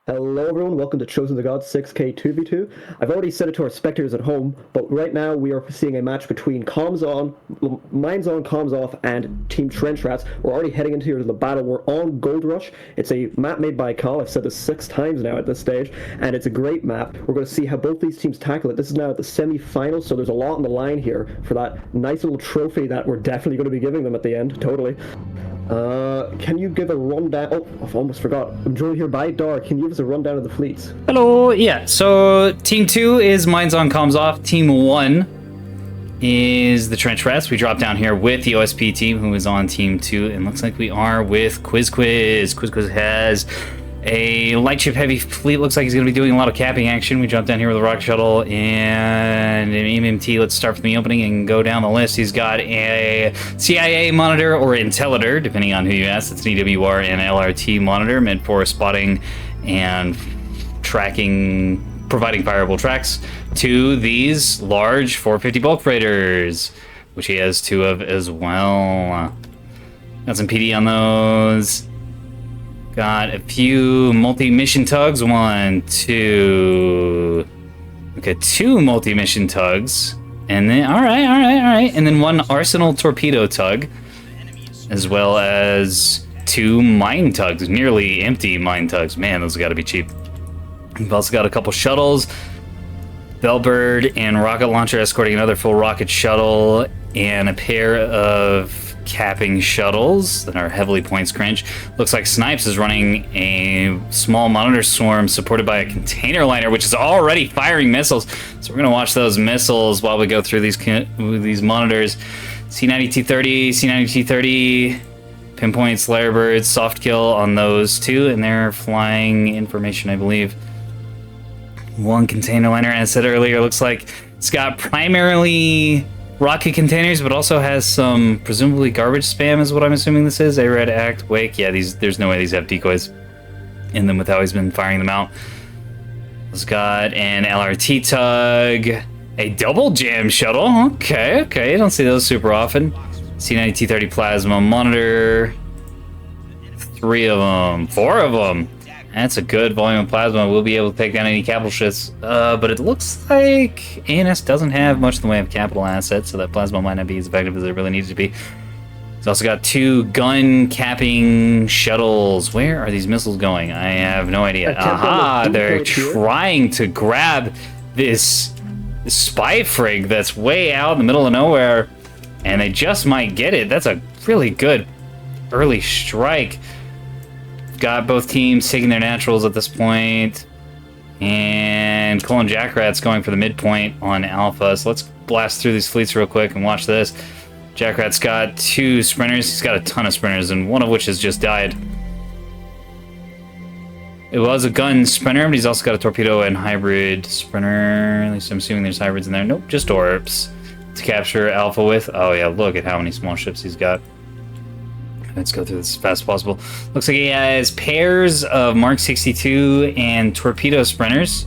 Hello everyone, welcome to Chosen to God 6K 2v2. I've already said it to our spectators at home, but right now we are seeing a match between Comms On, Mines On, Comms Off, and Team Trench Rats. We're already heading into the battle. We're on Gold Rush. It's a map made by Cal. I've said this 6 times now at this stage, and it's a great map. We're going to see how both these teams tackle it. This is now at the semi-finals, so there's a lot on the line here for that nice little trophy that we're definitely going to be giving them at the end, totally. Can you give a rundown? Oh, I almost forgot. I'm joined here by Dar. Can you give us a rundown of the fleets? Hello, yeah, so Team 2 is Mines On, Comms Off. Team 1 is the Trench Rats. We drop down here with the OSP team, who is on Team 2, and looks like we are with Quiz. Quiz has a light ship heavy fleet. Looks like he's going to be doing a lot of capping action. We jump down here with a rocket shuttle and an MMT. Let's start from the opening and go down the list. He's got a CIA monitor or Intellitor, depending on who you ask. It's an EWR and LRT monitor meant for spotting and tracking, providing fireable tracks to these large 450 bulk freighters, which he has 2 of as well. Got some PD on those. Got a few multi-mission tugs. 1, 2. Okay, 2 multi-mission tugs. And then, all right. And then 1 arsenal torpedo tug, as well as 2 mine tugs, nearly empty mine tugs. Man, those got to be cheap. We've also got a couple shuttles, Bellbird and rocket launcher escorting another full rocket shuttle, and a pair of capping shuttles that are heavily points cringe. Looks like Snipes is running a small monitor swarm supported by a container liner, which is already firing missiles. So we're gonna watch those missiles while we go through these monitors. C9230, C9230, pinpoints, Lyrebirds, soft kill on those 2, and they're flying information, I believe. 1 container liner, as I said earlier, looks like it's got primarily rocket containers, but also has some presumably garbage spam, is what I'm assuming this is. A-Red, Act, Wake. Yeah, there's no way these have decoys in them with how he's been firing them out. It's got an LRT tug, a double jam shuttle. Okay, you don't see those super often. C9230 plasma monitor. 3 of them, 4 of them. That's a good volume of plasma. We'll be able to take down any capital ships. But it looks like ANS doesn't have much in the way of capital assets, so that plasma might not be as effective as it really needs to be. It's also got 2 gun capping shuttles. Where are these missiles going? I have no idea. Aha! They're trying to grab this spy frig that's way out in the middle of nowhere, and they just might get it. That's a really good early strike. Got both teams taking their naturals at this point, and Cole and Jackrat's going for the midpoint on Alpha. So let's blast through these fleets real quick and watch this. Jackrat's got 2 sprinters. He's got a ton of sprinters, and one of which has just died. It was a gun sprinter, but he's also got a torpedo and hybrid sprinter. At least I'm assuming there's hybrids in there. Nope, just Orbs to capture Alpha with. Oh yeah, look at how many small ships he's got. Let's go through this as fast as possible. Looks like he has pairs of Mark 62 and torpedo sprinters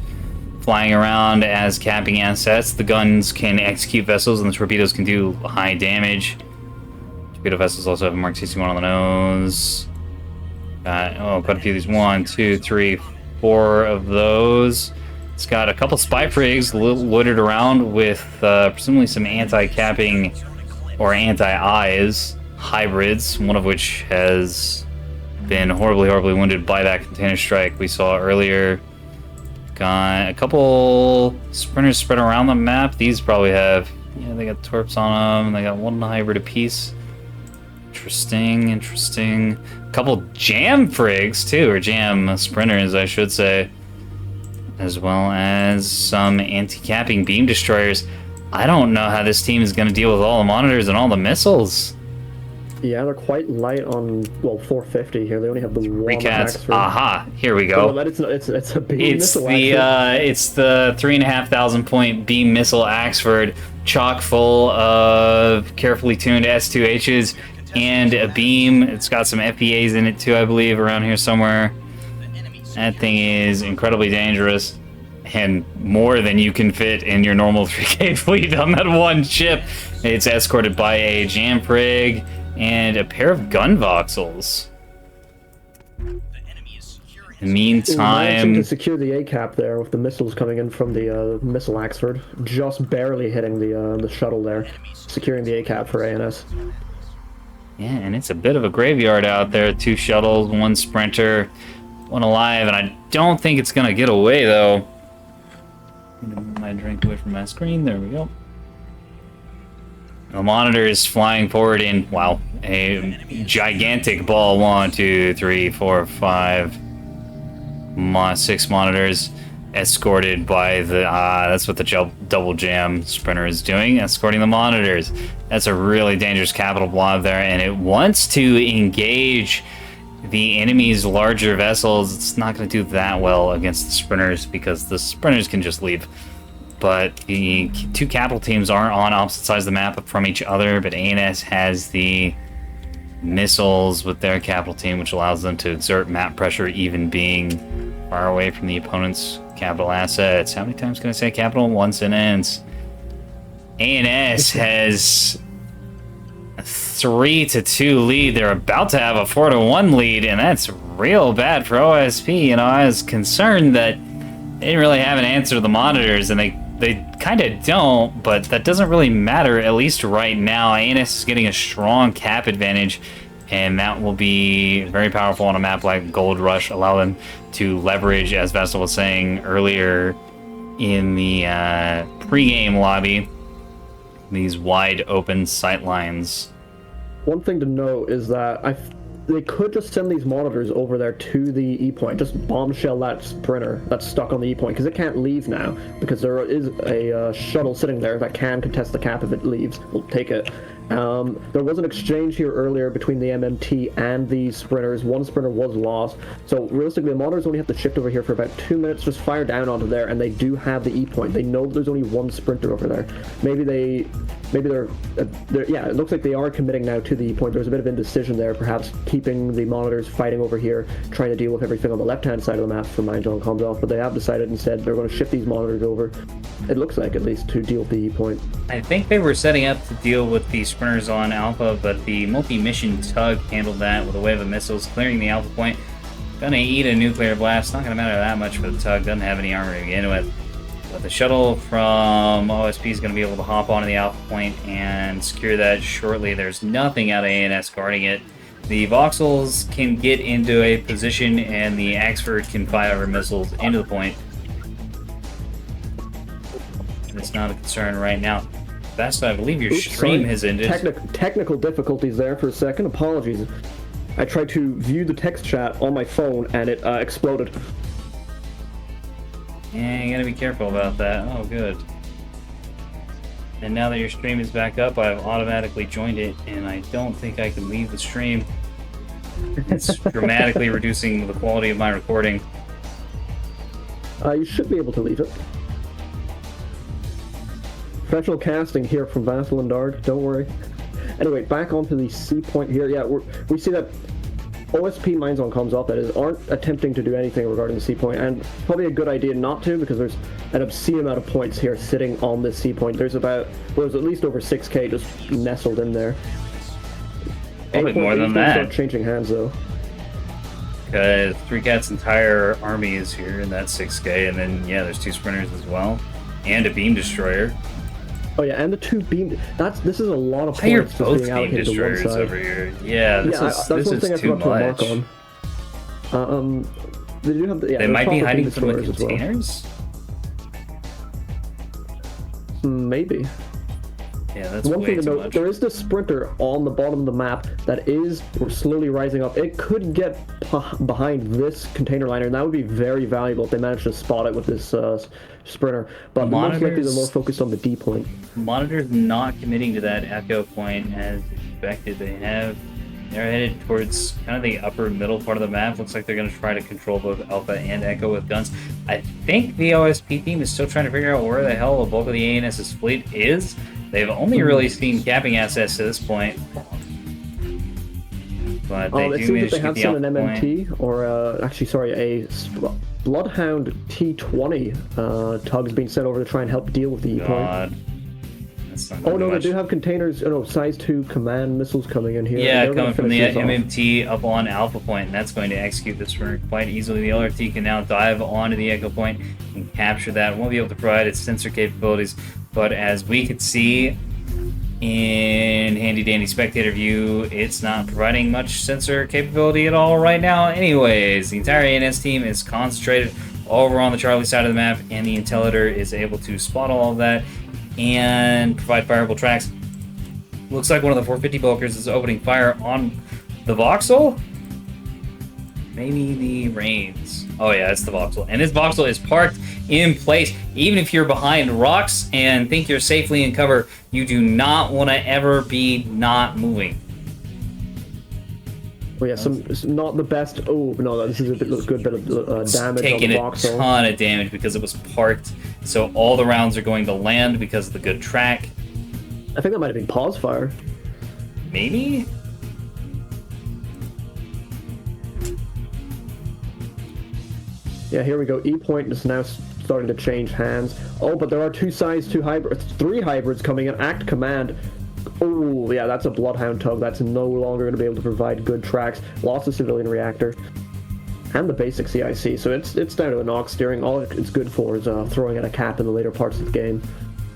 flying around as capping assets. The guns can execute vessels, and the torpedoes can do high damage. Torpedo vessels also have a Mark 61 on the nose. Quite a few of these. 1, 2, 3, 4 of those. It's got a couple spy frigs loaded around with presumably some anti-capping or anti-eyes hybrids, one of which has been horribly wounded by that container strike we saw earlier. Got a couple sprinters spread around the map. These probably have, yeah, they got torps on them. They got 1 hybrid apiece. Interesting. A couple jam frigs too, or jam sprinters, I should say, as well as some anti-capping beam destroyers. I don't know how this team is going to deal with all the monitors and all the missiles. Yeah, they're quite light on, well, 450 here. They only have the 1 Recats. Aha, here we go. Well, it's a beam missile. It's the 3,500 point beam missile Axford, chock full of carefully tuned S2Hs and a beam. It's got some FPAs in it too, I believe, around here somewhere. That thing is incredibly dangerous, and more than you can fit in your normal 3K fleet on that 1 ship. It's escorted by a jam frig and a pair of gun voxels. In the Managing meantime, to secure the A cap there with the missiles coming in from the missile Axford, just barely hitting the shuttle there, securing the A cap for ANS. yeah, and it's a bit of a graveyard out there. 2 shuttles, 1 sprinter, 1 alive, and I don't think it's gonna get away though. Move my drink away from my screen. There we go. The monitor is flying forward in, wow, a gigantic ball. 1, 2, 3, 4, 5, 6 monitors, escorted by the, that's what the double jam sprinter is doing, escorting the monitors. That's a really dangerous capital blob there, and it wants to engage the enemy's larger vessels. It's not going to do that well against the sprinters because the sprinters can just leave. But the 2 capital teams are on opposite sides of the map from each other, but ANS has the missiles with their capital team, which allows them to exert map pressure even being far away from the opponent's capital assets. How many times can I say capital? One sentence. ANS has a 3-2 lead. They're about to have a 4-1 lead, and that's real bad for OSP. You know, I was concerned that they didn't really have an answer to the monitors, and they kind of don't, but that doesn't really matter, at least right now. ANS is getting a strong cap advantage, and that will be very powerful on a map like Gold Rush, allow them to leverage, as Vastol was saying earlier in the pre-game lobby, these wide open sight lines. One thing to note is that they could just send these monitors over there to the E point, just bombshell that sprinter that's stuck on the E point, because it can't leave now, because there is a shuttle sitting there that can contest the cap if it leaves. We'll take it. There was an exchange here earlier between the MMT and the sprinters. 1 sprinter was lost, so realistically the monitors only have to shift over here for about 2 minutes, just fire down onto there, and they do have the E point. They know there's only 1 sprinter over there. Maybe they're yeah, it looks like they are committing now to the E point. There's a bit of indecision there, perhaps keeping the monitors fighting over here, trying to deal with everything on the left-hand side of the map for Mindzone comes off, but they have decided instead they're going to shift these monitors over, it looks like, at least, to deal with the E point. I think they were setting up to deal with the sprinters on Alpha, but the multi-mission tug handled that with a wave of missiles, clearing the Alpha point. Gonna eat a nuclear blast, not gonna matter that much for the tug, doesn't have any armor to begin with. But the shuttle from OSP is going to be able to hop onto the Alpha point and secure that shortly. There's nothing out of ANS guarding it. The Voxels can get into a position, and the Axford can fire missiles into the point. It's not a concern right now. Vastol, I believe your stream has ended. Technical difficulties there for a second. Apologies. I tried to view the text chat on my phone, and it exploded. Yeah, you gotta be careful about that. Oh, good. And now that your stream is back up, I've automatically joined it, and I don't think I can leave the stream. It's dramatically reducing the quality of my recording. You should be able to leave it. Professional casting here from Vastol and Darg, don't worry. Anyway, back onto the C point here. Yeah, we see that OSP Mindzone comes up, that is, aren't attempting to do anything regarding the C point, and probably a good idea not to, because there's an obscene amount of points here sitting on this C point. There's at least over 6k just nestled in there. Probably more than that. Start changing hands though. Because 3Cat's entire army is here in that 6k, and then yeah, there's 2 sprinters as well, and a beam destroyer. Oh yeah, and the 2 beam. This is a lot of Why are points both being beam allocated to one destroyers side. over here? Yeah, That's one thing I too forgot to much. remark on. They do have the, yeah, They might be hiding from the destroyers as well. containers? Maybe. Yeah, that's One way thing to too note, much. there is this sprinter on the bottom of the map that is slowly rising up. It could get behind this container liner, and that would be very valuable if they managed to spot it with this sprinter. But most likely they're more focused on the D point. Monitors not committing to that echo point as expected. They're headed towards kind of the upper middle part of the map. Looks like they're going to try to control both Alpha and Echo with guns. I think the OSP team is still trying to figure out where the hell the bulk of the ANS's fleet is. They've only really seen capping assets to this point. But they it do seems manage that to they have get seen the an Alpha point. MMT, or actually, sorry, a Bloodhound T20 tug's being sent over to try and help deal with the E point. God. That's not Oh gonna no, they much. do have containers. Oh no, size 2 command missiles coming in here. Yeah, They're gonna coming from the finish this off. MMT up on Alpha Point, and that's going to execute this runner quite easily. The LRT can now dive onto the Echo Point and capture that. Won't be able to provide its sensor capabilities, but as we could see in handy-dandy spectator view, it's not providing much sensor capability at all right now. Anyways, the entire ANS team is concentrated over on the Charlie side of the map, and the Intellitor is able to spot all of that and provide fireable tracks. Looks like one of the 450 bulkers is opening fire on the Voxel. Maybe the Reigns. Oh yeah, it's the Voxel. And this Voxel is parked in place. Even if you're behind rocks and think you're safely in cover, you do not want to ever be not moving. Oh yeah, some not the best. Oh no, this is a good bit of damage Taking on the a Voxel. ton of damage because it was parked. So all the rounds are going to land because of the good track. I think that might have been pause fire. Maybe? Yeah, here we go. E point is now starting to change hands. Oh, but there are 2 size 2 hybrids, 3 hybrids coming in. Act command. Oh, yeah, that's a Bloodhound tug. That's no longer going to be able to provide good tracks. Lost the civilian reactor. And the basic CIC. So it's down to a knock steering. All it's good for is throwing at a cap in the later parts of the game.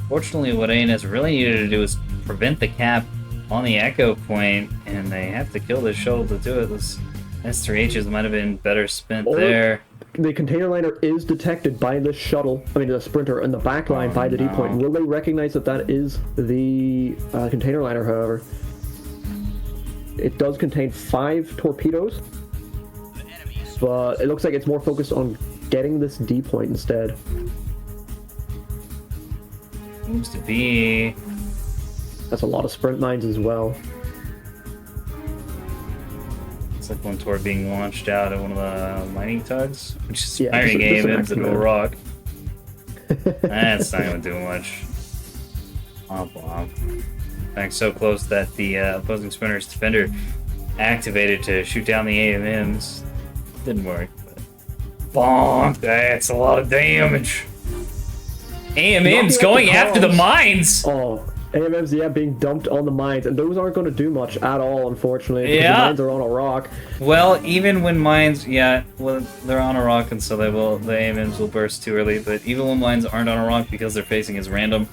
Fortunately, what ANS really needed to do is prevent the cap on the Echo Point, and they have to kill this shuttle to do it. Those S3Hs might have been better spent there. The container liner is detected by this shuttle, I mean the sprinter, in the back line by the D point. Will they recognize that that is the container liner, however? It does contain 5 torpedoes, but it looks like it's more focused on getting this D point instead. Seems to be. That's a lot of sprint mines as well. It's like one torp being launched out of one of the mining tugs, which is Yeah, firing this is an AMMs into a accident. rock. That's not going to do much. Bomb. Back so close that the opposing sprinter's defender activated to shoot down the AMMs. Didn't work. But... Bonk! That's a lot of damage. AMMs going after the mines! Oh, AMMs, yeah, being dumped on the mines, and those aren't going to do much at all, unfortunately, because Yeah. the mines are on a rock. Well, even when mines, yeah, well, they're on a rock, and so the AMMs will burst too early. But even when mines aren't on a rock because they're facing as random,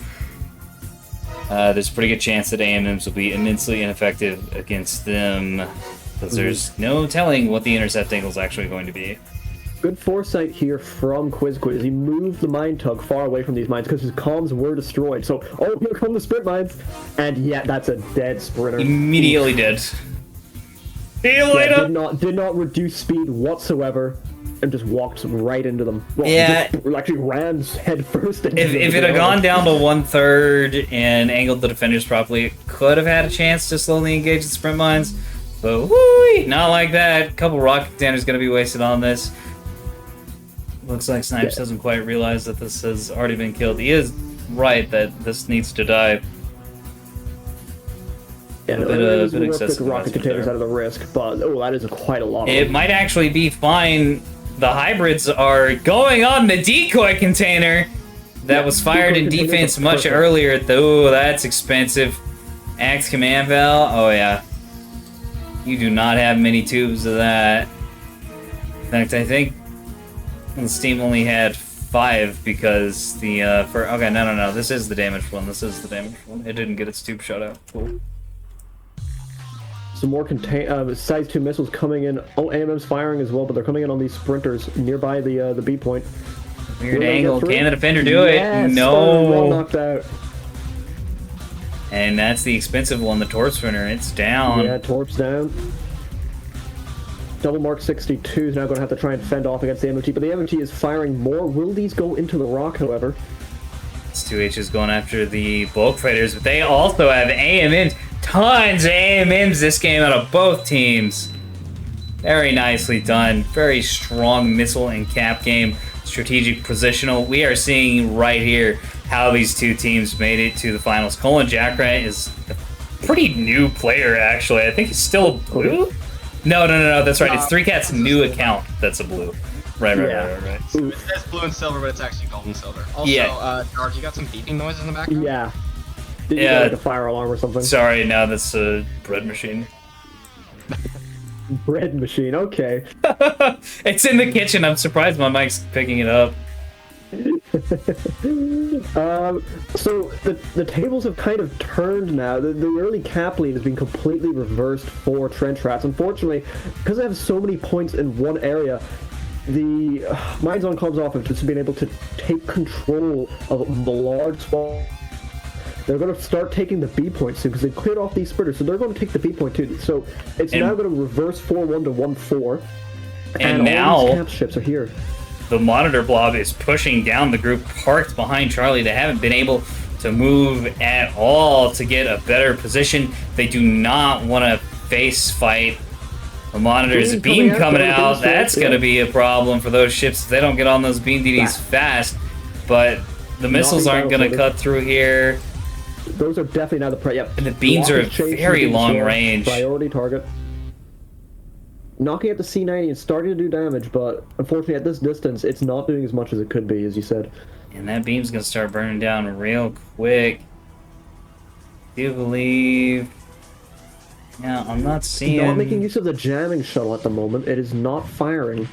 there's a pretty good chance that AMMs will be immensely ineffective against them, because there's no telling what the intercept angle is actually going to be. Good foresight here from Quiz. He moved the mine tug far away from these mines because his comms were destroyed. So, oh, here come the sprint mines, and yeah, that's a dead sprinter. Immediately dead. See you Yeah, later. did not reduce speed whatsoever, and just walked right into them. Well, Yeah. just actually ran head first. Into If them, it to had be gone honest. down to 1/3 and angled the defenders properly, it could have had a chance to slowly engage the sprint mines. But whoo, not like that. Couple rocket containers going to be wasted on this. Looks like Snipes doesn't quite realize that this has already been killed. He is right that this needs to die. Yeah, a no, bit it of- was bit worth excessive the rocket investment containers there. out of the risk, but oh, that is quite a lot of It them. might actually be fine. The hybrids are going on the decoy container that was fired in decoy containers defense are much perfect. earlier. Oh, that's expensive. Axe command val. Oh yeah. You do not have many tubes of that. In fact, I think Steam only had 5 because the okay, no. This is the damaged one. It didn't get its tube shut out. Cool. Some more size 2 missiles coming in. Oh, AMM's firing as well, but they're coming in on these sprinters nearby the B point. Weird Will they angle. get through? Can the defender do Yes! it? Oh, well No. knocked out. And that's the expensive one, the torp sprinter. It's down. Yeah, Torp's down. Double Mark 62 is now going to have to try and fend off against the MOT, but the MOT is firing more. Will these go into the rock, however? It's 2H's going after the bulk fighters, but they also have AMMs. Tons of AMMs this game out of both teams. Very nicely done. Very strong missile and cap game. Strategic positional. We are seeing right here how these two teams made it to the finals. Colin Jackrat is a pretty new player, actually. I think he's still blue? No, that's right. It's 3Cat's new account that's a blue. Right. So it says blue and silver, but it's actually gold and silver. Also, Yeah. Dark, you got some beeping noise in the background? Yeah. Did you Yeah. get like a fire alarm or something? Sorry, no, that's a bread machine. Bread machine, okay. It's in the kitchen. I'm surprised my mic's picking it up. So the tables have kind of turned now. The early cap lead has been completely reversed for Trench Rats. Unfortunately, because they have so many points in one area, the Minds on Comms off have just been able to take control of the large spot. They're going to start taking the B point soon because they cleared off these splitters, so they're going to take the B point too. So it's now going to reverse 4-1 to 1-4. And now all these camp ships are here. The monitor blob is pushing down the group parked behind Charlie. They haven't been able to move at all to get a better position. They do not want to face fight. The monitor's beam coming out. That's going to be a problem for those ships if they don't get on those beam DDs fast. But the missiles aren't going to cut through here. Those are definitely now the yep. And the beams are very long range. Priority target. Knocking at the C90 and starting to do damage, but unfortunately at this distance, it's not doing as much as it could be, as you said. And that beam's going to start burning down real quick. Do you believe... Yeah, I'm not seeing... Not making use of the jamming shuttle at the moment. It is not firing.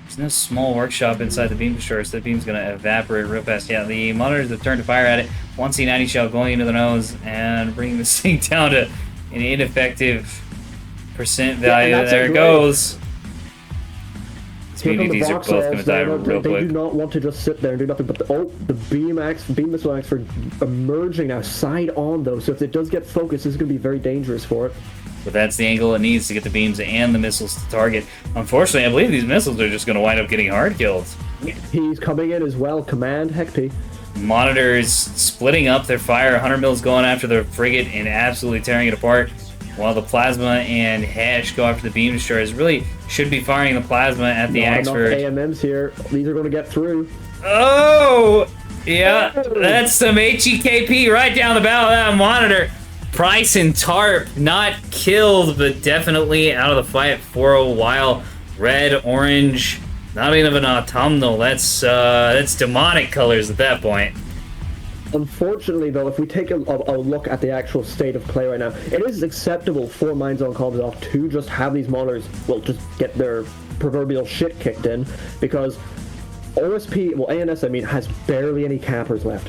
There's no small workshop inside the beam destroyer, so the beam's going to evaporate real fast. Yeah, the monitors have turned to fire at it. One C90 shell going into the nose and bringing this thing down to an ineffective percent value. Yeah, there it goes. BDDs are both going to die real They quick. do not want to just sit there and do nothing, but the beam missile axe are emerging now, side on though, so if it does get focused, this is going to be very dangerous for it. But that's the angle it needs to get the beams and the missiles to target. Unfortunately, I believe these missiles are just going to wind up getting hard killed. He's coming in as well, command Hecp. Monitors splitting up their fire. 100 mils going after the frigate and absolutely tearing it apart. While the plasma and Hash go after the beam destroyers. Really should be firing the plasma at the Axford. AMMs here. These are going to get through. Oh! Yeah, that's some HEKP right down the bow of that monitor. Price and Tarp not killed, but definitely out of the fight for a while. Red, orange, not even an autumnal. That's demonic colors at that point. Unfortunately, though, if we take a look at the actual state of play right now, it is acceptable for Minds on Comms off to just have these monitors, well, just get their proverbial shit kicked in, because OSP, well, ANS, I mean, has barely any cappers left.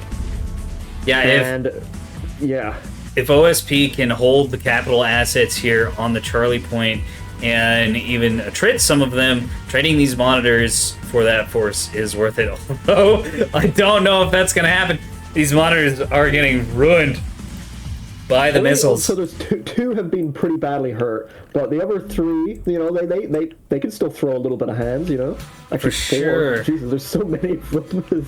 Yeah, if OSP can hold the capital assets here on the Charlie point and even attrit some of them, trading these monitors for that force is worth it. Although, I don't know if that's going to happen. These monitors are getting ruined by the missiles. So there's two have been pretty badly hurt, but the other three, you know, they can still throw a little bit of hands, you know. Actually, For sure. Jesus, there's so many of them.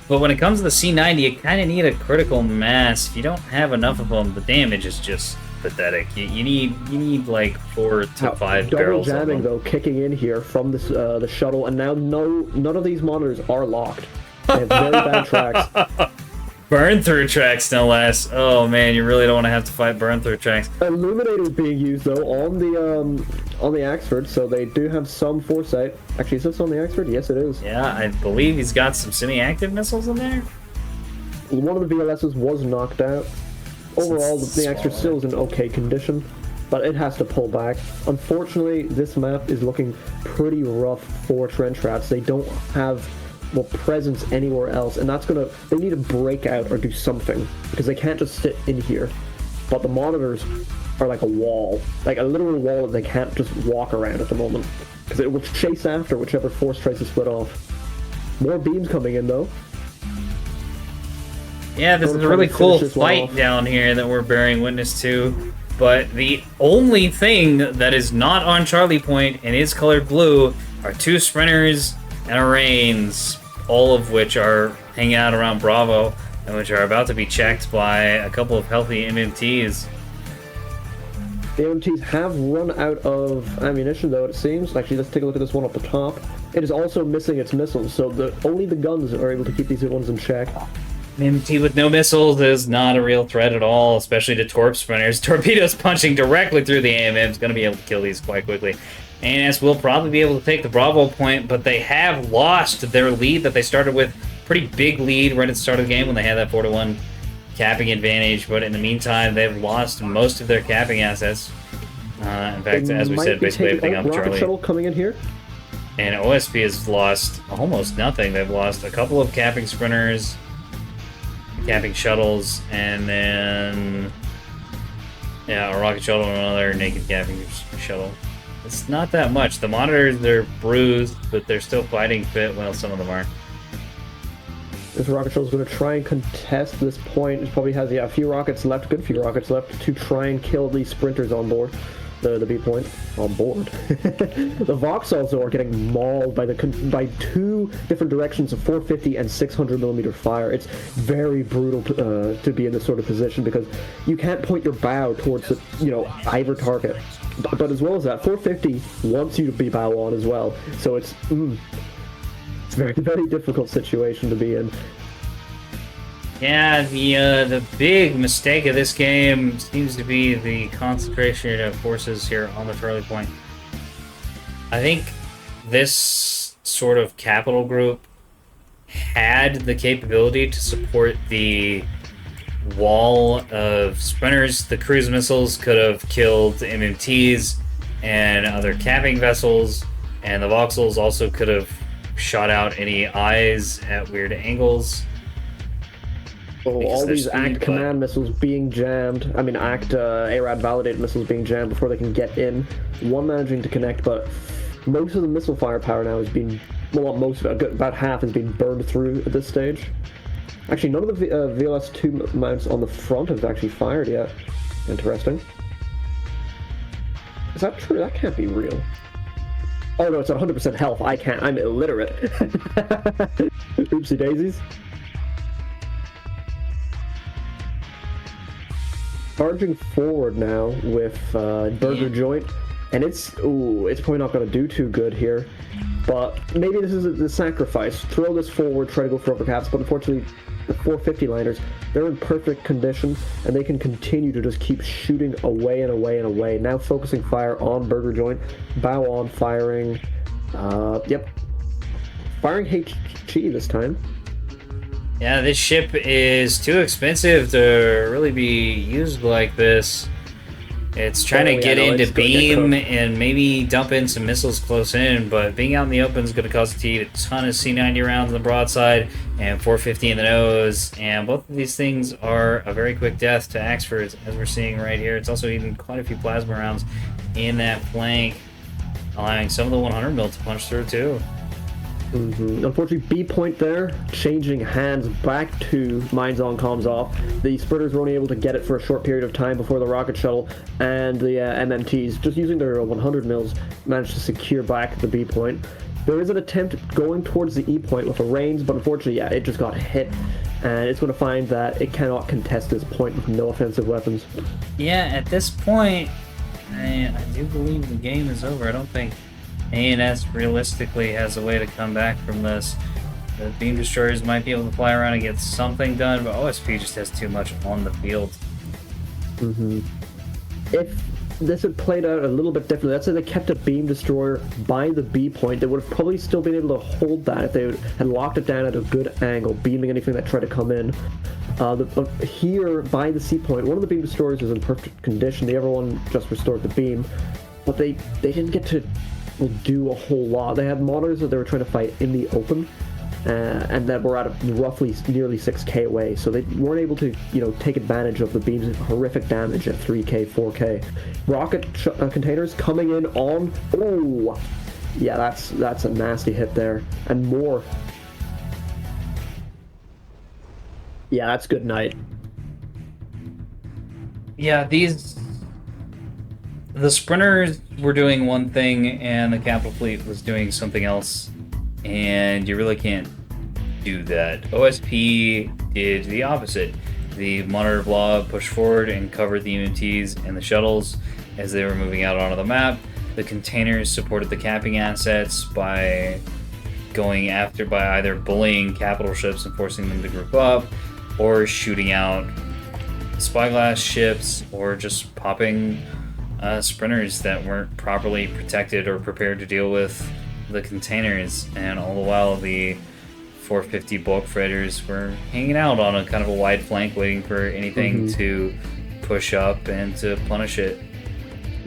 But when it comes to the C90, you kind of need a critical mass. If you don't have enough of them, the damage is just pathetic. You need like 4 to 5 barrels. Double jamming though, kicking in here from this the shuttle, and now none of these monitors are locked. They have very bad tracks. Burn through tracks, no less. Oh man, you really don't want to have to fight burn through tracks. Illuminator being used though on the Axford, so they do have some foresight. Actually, is this on the Axford? Yes, it is. Yeah, I believe he's got some semi-active missiles in there. One of the VLSs was knocked out. Overall, the Axford still is in okay condition, but it has to pull back. Unfortunately, this map is looking pretty rough for Trench Rats. They don't have presence anywhere else, and they need to break out or do something, because they can't just sit in here. But the monitors are like a wall, like a literal wall that they can't just walk around at the moment, because it will chase after whichever force tries to split off. More beams coming in though. Yeah, this is a really cool fight down here that we're bearing witness to, but the only thing that is not on Charlie Point and is colored blue are 2 sprinters and a Reigns, all of which are hanging out around Bravo, and which are about to be checked by a couple of healthy MMTs. The MMTs have run out of ammunition, though, it seems. Actually, let's take a look at this one up the top. It is also missing its missiles, so only the guns are able to keep these ones in check. MMT with no missiles is not a real threat at all, especially to Torp Sprinters. Torpedoes punching directly through the AMM is going to be able to kill these quite quickly. ANS will probably be able to take the Bravo point, but they have lost their lead that they started with. Pretty big lead right at the start of the game when they had that 4-1 capping advantage, but in the meantime, they've lost most of their capping assets. In fact, as we said, basically everything up Rocket Charlie. shuttle coming in here. And OSP has lost almost nothing. They've lost a couple of capping sprinters, capping shuttles, and then a rocket shuttle and another naked capping shuttle. It's not that much. The monitors, they're bruised, but they're still fighting fit. Well, some of them are. This rocket shuttle is going to try and contest this point. It probably has a few rockets left, good few rockets left, to try and kill these sprinters on board. The B point on board. The Vox also are getting mauled by two different directions of 450 and 600 millimeter fire. It's very brutal to be in this sort of position because you can't point your bow towards either target. But as well as that, 450 wants you to be bow on as well. So it's a very, very difficult situation to be in. Yeah, the big mistake of this game seems to be the concentration of forces here on the Charlie Point. I think this sort of capital group had the capability to support the wall of sprinters. The cruise missiles could have killed MMTs and other capping vessels, and the Voxels also could have shot out any eyes at weird angles. Oh, all these ACT command missiles being jammed. I mean, ACT ARAD validated missiles being jammed before they can get in. One managing to connect, but most of the missile firepower now is being, well, not most of it, about half is being burned through at this stage. Actually, none of the VLS-2 mounts on the front have actually fired yet. Interesting. Is that true? That can't be real. Oh no, it's at 100% health. I can't. I'm illiterate. Oopsie daisies. Charging forward now with Burger Joint, and it's probably not going to do too good here, but maybe this is the sacrifice. Throw this forward, try to go for overcaps, but unfortunately the 450 liners, they're in perfect condition, and they can continue to just keep shooting away and away and away. Now focusing fire on Burger Joint, bow on, firing, firing HG this time. Yeah, this ship is too expensive to really be used like this. It's trying to get into beam and maybe dump in some missiles close in, but being out in the open is going to cause it to eat a ton of C-90 rounds on the broadside and 450 in the nose, and both of these things are a very quick death to Axfords, as we're seeing right here. It's also eating quite a few plasma rounds in that flank, allowing some of the 100 mil to punch through too. Unfortunately, B point there, changing hands back to Mines on, Comms off. The sprinters were only able to get it for a short period of time before the rocket shuttle and the MMTs, just using their 100 mils, managed to secure back the B point. There is an attempt going towards the E point with the Reigns, but unfortunately, it just got hit, and it's going to find that it cannot contest this point with no offensive weapons. Yeah, at this point, I do believe the game is over. I don't think ANS realistically has a way to come back from this. The beam destroyers might be able to fly around and get something done, but OSP just has too much on the field. If this had played out a little bit differently, let's say they kept a beam destroyer by the B point, they would have probably still been able to hold that if they had locked it down at a good angle, beaming anything that tried to come in. Here, by the C point, one of the beam destroyers is in perfect condition. The other one just restored the beam, but they didn't get to do a whole lot. They had monitors that they were trying to fight in the open, and that were at roughly nearly 6k away, so they weren't able to take advantage of the beam's horrific damage at 3k, 4k. Rocket containers coming in on, yeah, that's a nasty hit there, and more. Yeah, that's good night. Yeah, the sprinters were doing one thing and the capital fleet was doing something else, and you really can't do that. OSP did the opposite. The monitor blob pushed forward and covered the UNTs and the shuttles as they were moving out onto the map. The containers supported the capping assets by either bullying capital ships and forcing them to group up, or shooting out spyglass ships, or just popping sprinters that weren't properly protected or prepared to deal with the containers. And all the while, the 450 bulk freighters were hanging out on a kind of a wide flank, waiting for anything to push up and to punish it.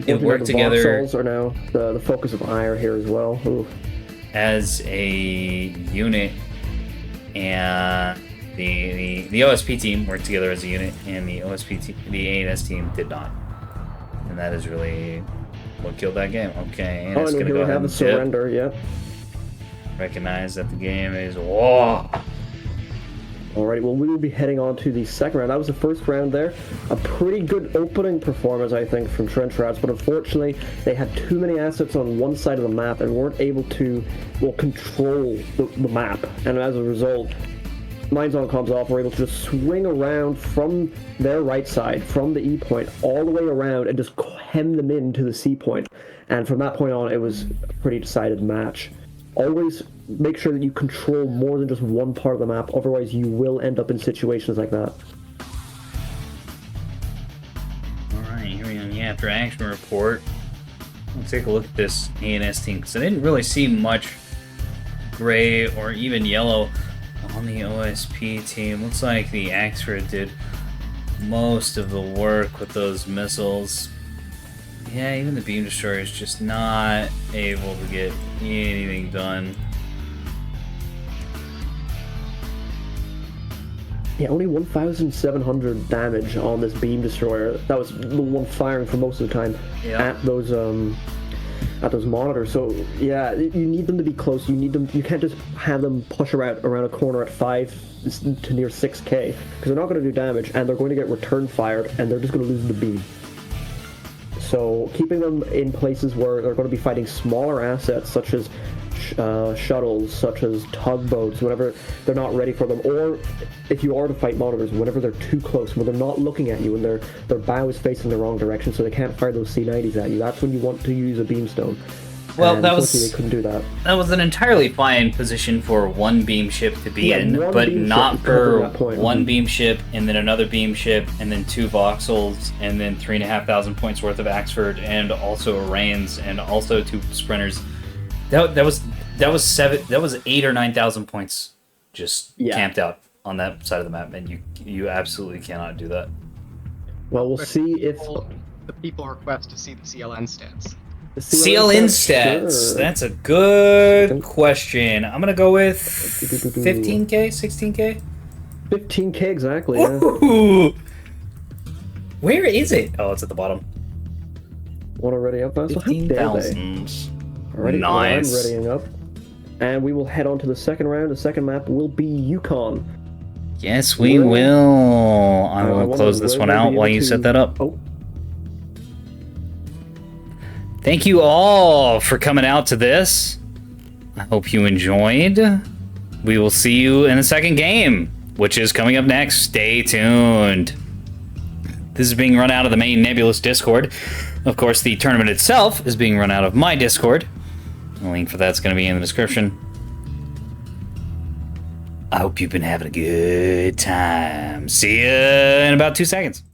It worked together. Vastols are now the focus of ire here as well. Ooh. As a unit, and the OSP team worked together as a unit, and the the A&S team did not, and that is really what killed that game. Okay, and it's gonna go ahead and surrender. Yep. Recognize that the game is whoa. Alrighty, well, we will be heading on to the second round. That was the first round there. A pretty good opening performance, I think, from Trench Rats, but unfortunately, they had too many assets on one side of the map and weren't able to, well, control the map. And as a result, Minds On Comms Off were able to just swing around from their right side, from the E point, all the way around and just hem them into the C point. And from that point on, it was a pretty decided match. Always make sure that you control more than just one part of the map, otherwise you will end up in situations like that. Alright, here we go. Yeah, after action report, let's take a look at this A&S team, because I didn't really see much gray or even yellow on the OSP team. Looks like the Axford did most of the work with those missiles. Yeah, even the beam destroyer is just not able to get anything done. Yeah, only 1,700 damage on this beam destroyer. That was the one firing for most of the time at those monitors. So yeah, you need them to be close. You need them. You can't just have them push around a corner at 5 to near 6k, because they're not going to do damage and they're going to get return fired and they're just going to lose the beam. So keeping them in places where they're going to be fighting smaller assets, such as shuttles, such as tugboats, whenever they're not ready for them, or if you are to fight monitors, whenever they're too close, when they're not looking at you and their bow is facing the wrong direction, so they can't fire those C-90s at you, that's when you want to use a beamstone. Well, and that was they couldn't do that. That was an entirely fine position for one beam ship to be in, but not for one beam ship and then another beam ship and then 2 voxels and then 3,500 points worth of Axford and also Rains and also 2 sprinters. That was 8 or 9,000 points just camped out on that side of the map, and you absolutely cannot do that. Well, we'll see if the people request to see the CLN stats. CLN stats. Sure. That's a good question. I'm gonna go with 15k, 16k. 15k exactly. Yeah. Ooh. Where is it? Oh, it's at the bottom. Want to ready up, Vastol? 15,000. Alrighty, nice. I'm readying up, and we will head on to the second round. The second map will be Yukon. Yes, we will. I will close this one out while you set that up. Oh. Thank you all for coming out to this. I hope you enjoyed. We will see you in the second game, which is coming up next. Stay tuned. This is being run out of the main Nebulous Discord. Of course, the tournament itself is being run out of my Discord. The link for that's going to be in the description. I hope you've been having a good time. See ya in about 2 seconds.